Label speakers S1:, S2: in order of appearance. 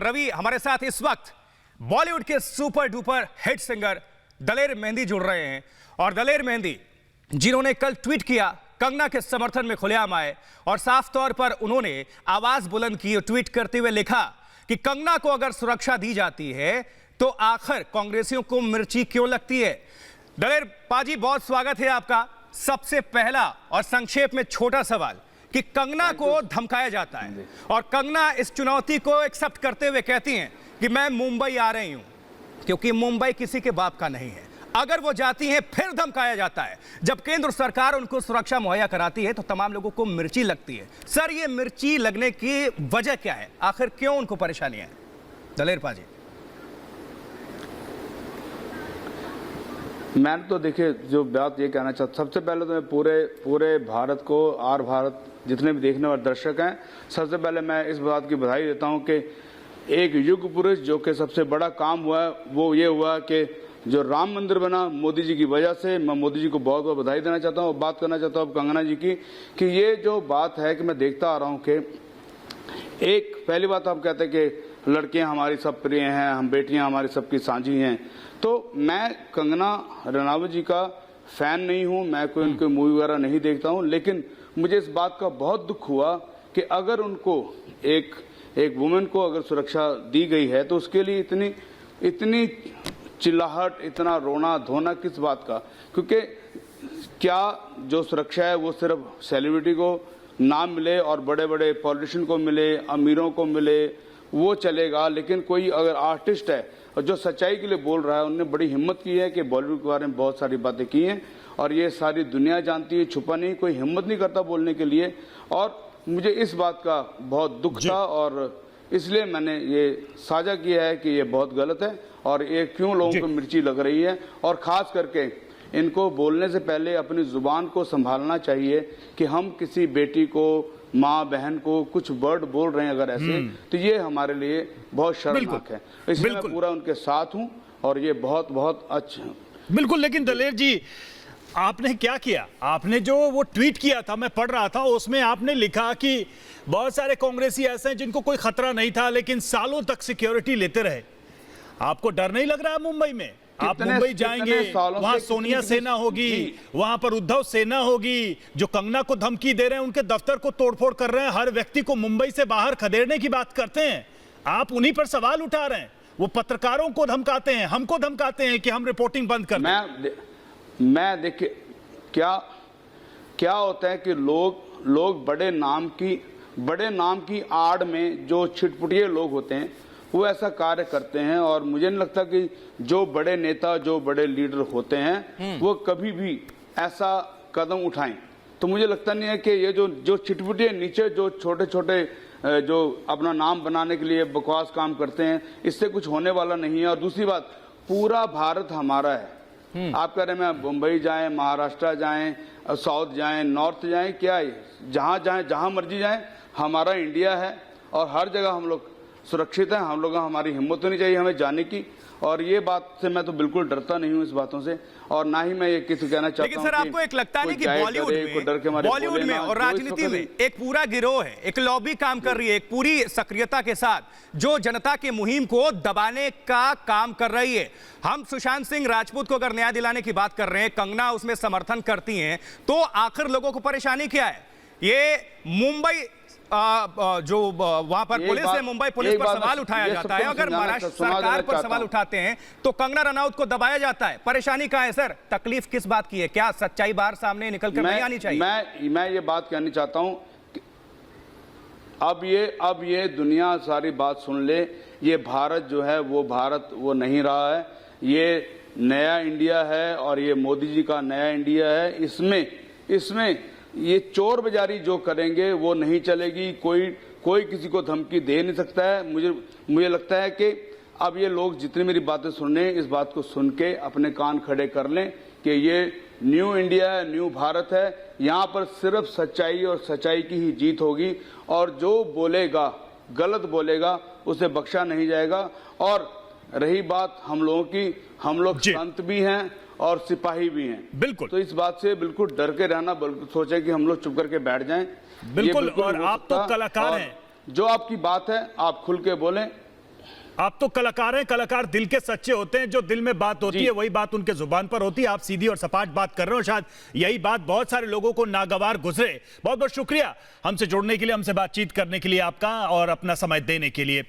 S1: रवि, हमारे साथ इस वक्त बॉलीवुड के super duper hit singer Daler Mehndi जुड़ रहे हैं। और दलेर मेहंदी जिन्होंने कल ट्वीट किया, कंगना के समर्थन में खुलेआम आए और साफ तौर पर उन्होंने आवाज बुलंद की और ट्वीट करते हुए लिखा कि कंगना को अगर सुरक्षा दी जाती है तो आखिर कांग्रेसियों को मिर्ची क्यों लगती है। दलेर पाजी, बहुत स्वागत है आपका। सबसे पहला और संक्षेप में छोटा सवाल कि कंगना को धमकाया जाता है और कंगना इस चुनौती को एक्सेप्ट करते हुए कहती हैं कि मैं मुंबई आ रही हूं क्योंकि मुंबई किसी के बाप का नहीं है। अगर वो जाती हैं फिर धमकाया जाता है। जब केंद्र सरकार उनको सुरक्षा मुहैया कराती है तो तमाम लोगों को मिर्ची लगती है। सर, ये मिर्ची लगने की वजह क्या है? आखिर क्यों उनको परेशानियां हैं? दलेर पाजी।
S2: मैं तो देखिए जो बात ये कहना चाहता, सबसे पहले तो मैं पूरे भारत को और भारत जितने भी देखने वाले दर्शक हैं, सबसे पहले मैं इस बात की बधाई देता हूं कि एक युग पुरुष जो कि सबसे बड़ा काम हुआ है वो ये हुआ कि जो राम मंदिर बना मोदी जी की वजह से। मैं मोदी जी को बहुत बहुत बधाई देना चाहता हूँ। बात करना चाहता हूँ कंगना जी की कि ये जो बात है कि मैं देखता आ रहा हूँ कि एक पहली बात आप कहते हैं कि लड़कियां हमारी सब प्रिय हैं, हम बेटियां हमारी सबकी साझी हैं। तो मैं कंगना रनावत जी का फैन नहीं हूं, मैं कोई उनके मूवी वगैरह नहीं देखता हूं, लेकिन मुझे इस बात का बहुत दुख हुआ कि अगर उनको एक वुमेन को अगर सुरक्षा दी गई है तो उसके लिए इतनी चिल्लाहट, इतना रोना धोना किस बात का? क्योंकि क्या जो सुरक्षा है वो सिर्फ सेलिब्रिटी को नाम मिले और बड़े बड़े पॉलिटिशियन को मिले, अमीरों को मिले, वो चलेगा? लेकिन कोई अगर आर्टिस्ट है और जो सच्चाई के लिए बोल रहा है, उन्होंने बड़ी हिम्मत की है कि बॉलीवुड के बारे में बहुत सारी बातें की हैं और ये सारी दुनिया जानती है, छुपा नहीं, कोई हिम्मत नहीं करता बोलने के लिए। और मुझे इस बात का बहुत दुख था और इसलिए मैंने ये साझा किया है कि ये बहुत गलत है और ये क्यों लोगों को मिर्ची लग रही है। और खास करके इनको बोलने से पहले अपनी जुबान को संभालना चाहिए कि हम किसी बेटी को, माँ बहन को कुछ वर्ड बोल रहे हैं अगर ऐसे, तो ये हमारे लिए बहुत शर्मनाक है। इसलिए मैं पूरा उनके साथ हूं और ये बहुत बहुत अच्छा।
S3: बिल्कुल। लेकिन दलेर जी, आपने क्या किया? आपने जो वो ट्वीट किया था, मैं पढ़ रहा था, उसमें आपने लिखा कि बहुत सारे कांग्रेसी ऐसे हैं जिनको कोई खतरा नहीं था लेकिन सालों तक सिक्योरिटी लेते रहे। आपको डर नहीं लग रहा है मुंबई में? आप मुंबई जाएंगे, वहां सोनिया सेना होगी, वहां पर उद्धव सेना होगी, जो कंगना को धमकी दे रहे हैं, उनके दफ्तर को तोड़फोड़ कर रहे हैं, हर व्यक्ति को मुंबई से बाहर खदेड़ने की बात करते हैं। आप उन्हीं पर सवाल उठा रहे हैं। वो पत्रकारों को धमकाते हैं, हमको धमकाते हैं कि हम रिपोर्टिंग बंद कर दें।
S2: मैं देखिए क्या होता है कि लोग बड़े नाम की आड़ में जो छिटपुटिये लोग होते हैं वो ऐसा कार्य करते हैं। और मुझे नहीं लगता कि जो बड़े नेता, जो बड़े लीडर होते हैं वो कभी भी ऐसा कदम उठाएं। तो मुझे लगता नहीं है कि ये जो छिटपुटिये नीचे जो छोटे छोटे जो अपना नाम बनाने के लिए बकवास काम करते हैं, इससे कुछ होने वाला नहीं है। और दूसरी बात, पूरा भारत हमारा है। आप कह रहे हैं मैं मुंबई जाएं, महाराष्ट्र जाएं, साउथ जाएं, नॉर्थ जाएं, क्या है, जहां मर्जी जाएं, हमारा इंडिया है और हर जगह हम लोग सुरक्षित हैं। हम लोग, हमारी हिम्मत होनी चाहिए हमें जाने की। और ये बात से मैं तो बिल्कुल डरता नहीं हूं इस बातों से, और ना ही मैं ये किसी कहना चाहता हूं।
S1: लेकिन सर, आपको एक लगता नहीं कि बॉलीवुड में और राजनीति में एक पूरा गिरोह है, एक लॉबी काम कर रही है, एक पूरी सक्रियता के साथ जो जनता की मुहिम को दबाने का काम कर रही है। हम सुशांत सिंह राजपूत को अगर न्याय दिलाने की बात कर रहे हैं, कंगना उसमें समर्थन करती हैं, तो आखिर लोगों को परेशानी क्या है? ये मुंबई जो वहां पर पुलिस है, मुंबई पुलिस पर सवाल उठाया जाता है। अगर महाराष्ट्र सरकार पर सवाल उठाते हैं तो कंगना रनौत को दबाया जाता है। परेशानी कहां है सर? तकलीफ किस बात की है? क्या सच्चाई बाहर सामने निकल कर नहीं आनी चाहिए?
S2: मैं ये बात कहनी चाहता हूं कि अब ये दुनिया सारी बात सुन ले। ये भारत जो है वो भारत वो नहीं रहा है। ये नया इंडिया है और ये मोदी जी का नया इंडिया है। इसमें ये चोर बाजारी जो करेंगे वो नहीं चलेगी। कोई किसी को धमकी दे नहीं सकता है। मुझे लगता है कि अब ये लोग जितनी मेरी बातें सुन रहे हैं, इस बात को सुन के अपने कान खड़े कर लें कि ये न्यू इंडिया है, न्यू भारत है। यहाँ पर सिर्फ सच्चाई और सच्चाई की ही जीत होगी और जो बोलेगा, गलत बोलेगा, उसे बख्शा नहीं जाएगा। और रही बात हम लोगों की, हम लोग संत भी हैं और सिपाही भी हैं।
S3: बिल्कुल।
S2: तो इस बात से बिल्कुल डर के रहना, सोचें कि हम लोग चुप करके बैठ जाएं।
S3: बिल्कुल। और आप तो कलाकार हैं।
S2: जो आपकी बात है आप खुल के बोलें,
S3: आप तो कलाकार हैं, कलाकार दिल के सच्चे होते हैं, जो दिल में बात होती है वही बात उनके जुबान पर होती है। आप सीधी और सपाट बात कर रहे हो, शायद यही बात बहुत सारे लोगों को नागवार गुजरे। बहुत बहुत शुक्रिया हमसे जुड़ने के लिए, हमसे बातचीत करने के लिए आपका और अपना समय देने के लिए।